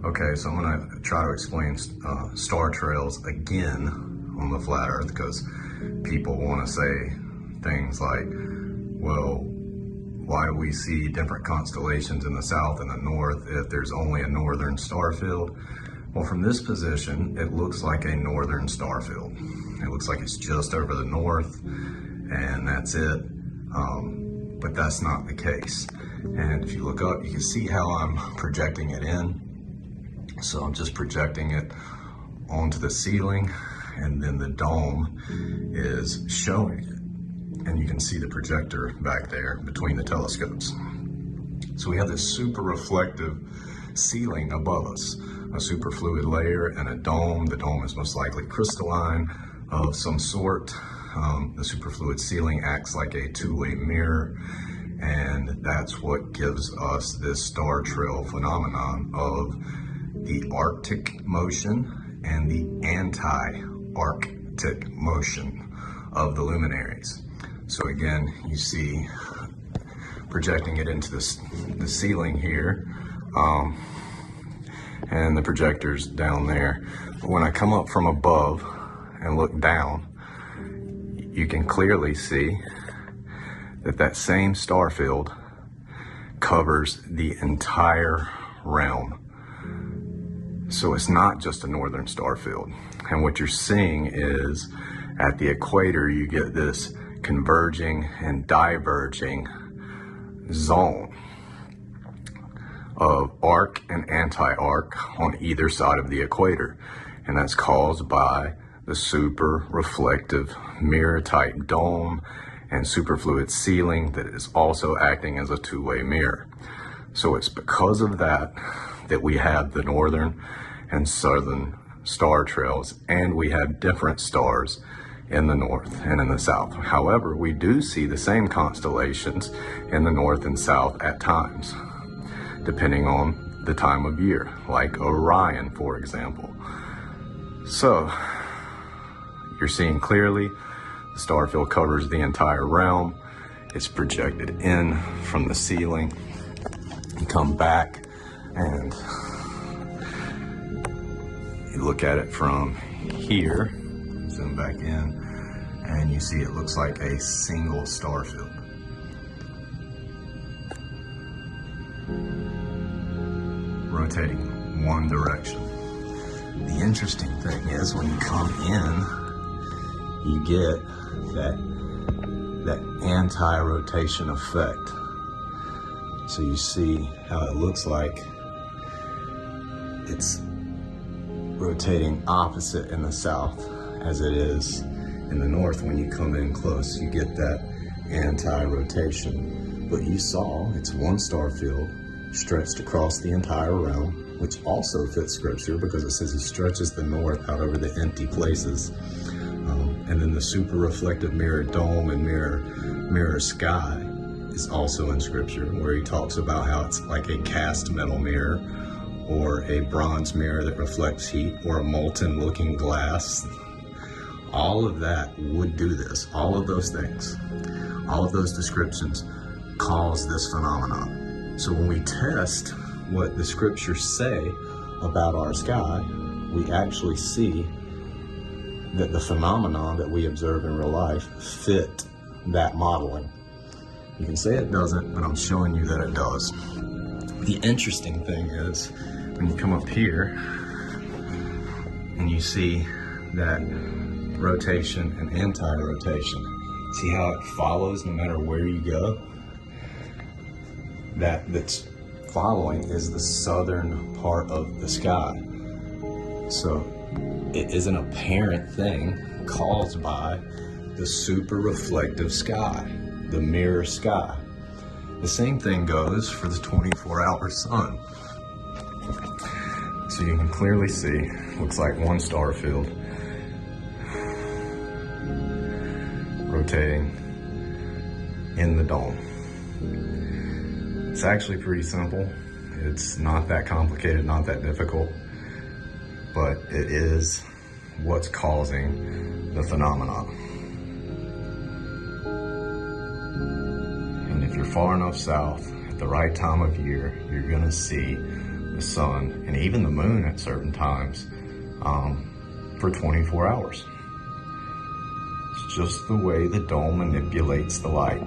Okay, so I'm gonna try to explain star trails again on the flat Earth, because people want to say things like, well, why do we see different constellations in the south and the north if there's only a northern star field? Well, from this position, it looks like a northern star field. It looks like it's just over the north, and that's it. But that's not the case. And if you look up, you can see how I'm projecting it in. So I'm just projecting it onto the ceiling, and then the dome is showing it. And you can see the projector back there between the telescopes. So we have this super reflective ceiling above us, a superfluid layer and a dome. The dome is most likely crystalline of some sort. The superfluid ceiling acts like a two-way mirror, and that's what gives us this star trail phenomenon of the Arctic motion and the anti-Arctic motion of the luminaries. So again, you see, projecting it into the ceiling here, and the projector's down there. But when I come up from above and look down, you can clearly see that that same star field covers the entire realm. So it's not just a northern star field. And what you're seeing is at the equator, you get this converging and diverging zone of arc and anti-arc on either side of the equator. And that's caused by the super reflective mirror type dome and superfluid ceiling that is also acting as a two-way mirror. So it's because of that that we have the northern and southern star trails, and we have different stars in the north and in the south. However, we do see the same constellations in the north and south at times, depending on the time of year, like Orion, for example. So you're seeing clearly the star field covers the entire realm. It's projected in from the ceiling. You come back and you look at it from here, zoom back in, and you see it looks like a single star field. Rotating one direction. The interesting thing is when you come in, you get that anti-rotation effect. So you see how it looks like it's rotating opposite in the south as it is in the north. When you come in close, you get that anti-rotation. But you saw it's one star field stretched across the entire realm, which also fits scripture because it says he stretches the north out over the empty places. And then the super reflective mirror dome and mirror sky is also in scripture, where he talks about how it's like a cast metal mirror or a bronze mirror that reflects heat or a molten looking glass. All of that would do this. All of those things, all of those descriptions cause this phenomenon. So when we test what the scriptures say about our sky, we actually see that the phenomenon that we observe in real life fit that modeling. You can say it doesn't, but I'm showing you that it does. The interesting thing is when you come up here and you see that rotation and anti-rotation, see how it follows no matter where you go? That's following is the southern part of the sky. So it is an apparent thing caused by the super reflective sky, the mirror sky. The same thing goes for the 24-hour sun. So you can clearly see, looks like one star field rotating in the dome. It's actually pretty simple. It's not that complicated, not that difficult, but it is what's causing the phenomenon. And if you're far enough south at the right time of year, you're gonna see the sun and even the moon at certain times for 24 hours. It's just the way the dome manipulates the light.